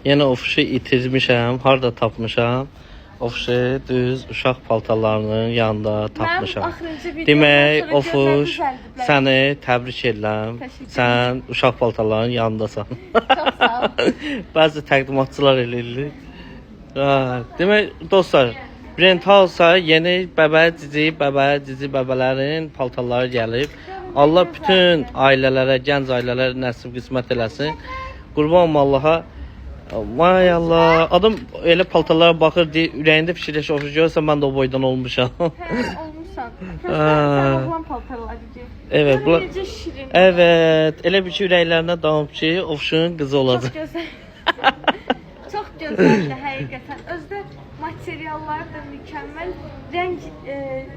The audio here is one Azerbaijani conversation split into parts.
Yenə ofişi itirmişəm, harda tapmışam? Ofişi düz uşaq paltarlarının yanında tapmışam. Demək, ofiş səni təbrik edirəm. Sən uşaq paltarlarının yanındasan. Çox sağ ol. Bəzi təqdimatçılar eləyirlər. Demək, dostlar, Brent House-a yeni cici bəbələrin paltarları gəlib. Allah bütün ailələrə, gənc ailələrə nəsib qismət eləsin. Qurban Allaha. Vay Allah, adam elə paltarlara baxır, ürəyində fikirləşir, ofiş görürsə mən də o boydan olmuşam. Olmuşsan. Sən oğlan paltarları giy. Evet, bu necə şirin. Evet, elə bir ki ürəklərinə damıb ki, ofişin qızı olacaq. Çox gözəl. Çox gözəldir həqiqətən. Özdə materialları da mükəmməl, rəng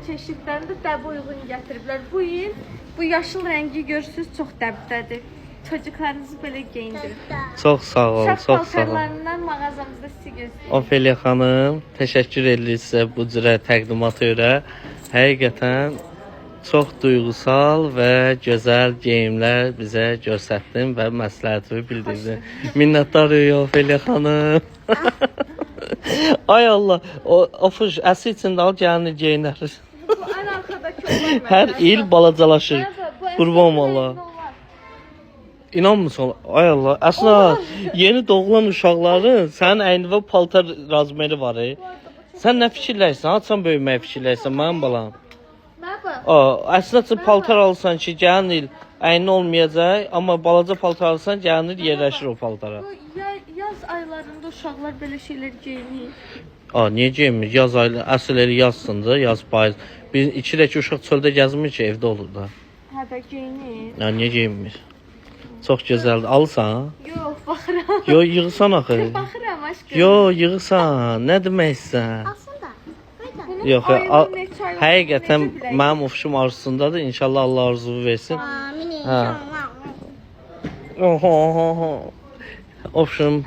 çeşidlərini də dəbə uyğun gətiriblər. Bu il bu yaşıl rəngi görürsüz, çox dəbdədir. Çocuklarınızı belə geyindirin. Çox sağ ol, Uşaq çox sağ ol. paltarlarından mağazamızda sizi gözləyirik. Ofeliya xanım, təşəkkür edirik sizə bu cürə təqdimata görə. Həqiqətən çox duyğusal və gözəl geyimlər bizə göstərdin və məsləhətini bildirdin. Minnətdarıq Ofeliya xanım. Ay Allah, o ofiş əsi içində al gəlini geyinər. Bu ən arxadakı olan Hər il balacalaşır. Qurban Allah. İnanmırsan? Ay Allah. Əslində yeni doğulan uşaqların sənin əynində paltar razmeri var. Sən nə fikirləşsən? Açsan böyüməyə fikirləşsən mənim balam. Nə bax? Əslində paltar alsan ki, gəlin il əynin olmayacaq, amma balaca paltar alsan gəlin il yerləşir o paltara. Bu yaz aylarında uşaqlar belə şeylər geyinir. Niyə geyinmir? Yaz ayları əsl elə yazsınca, yaz payız. Biz 2 dəki uşaq çöldə gəzmir ki, evdə olur da. Hə də geyinir. Niyə geyinmir? Çox gözəldir. Alırsan? Yox, baxıram. Yo, yığırsan axı. Baxıram aşkım. Yo, yığırsan. Nə deməksən? Aslında. Yox, həqiqətən mənim ofişim arzusundadır. İnşallah Allah arzuvu versin. Amin inşallah. Ofişim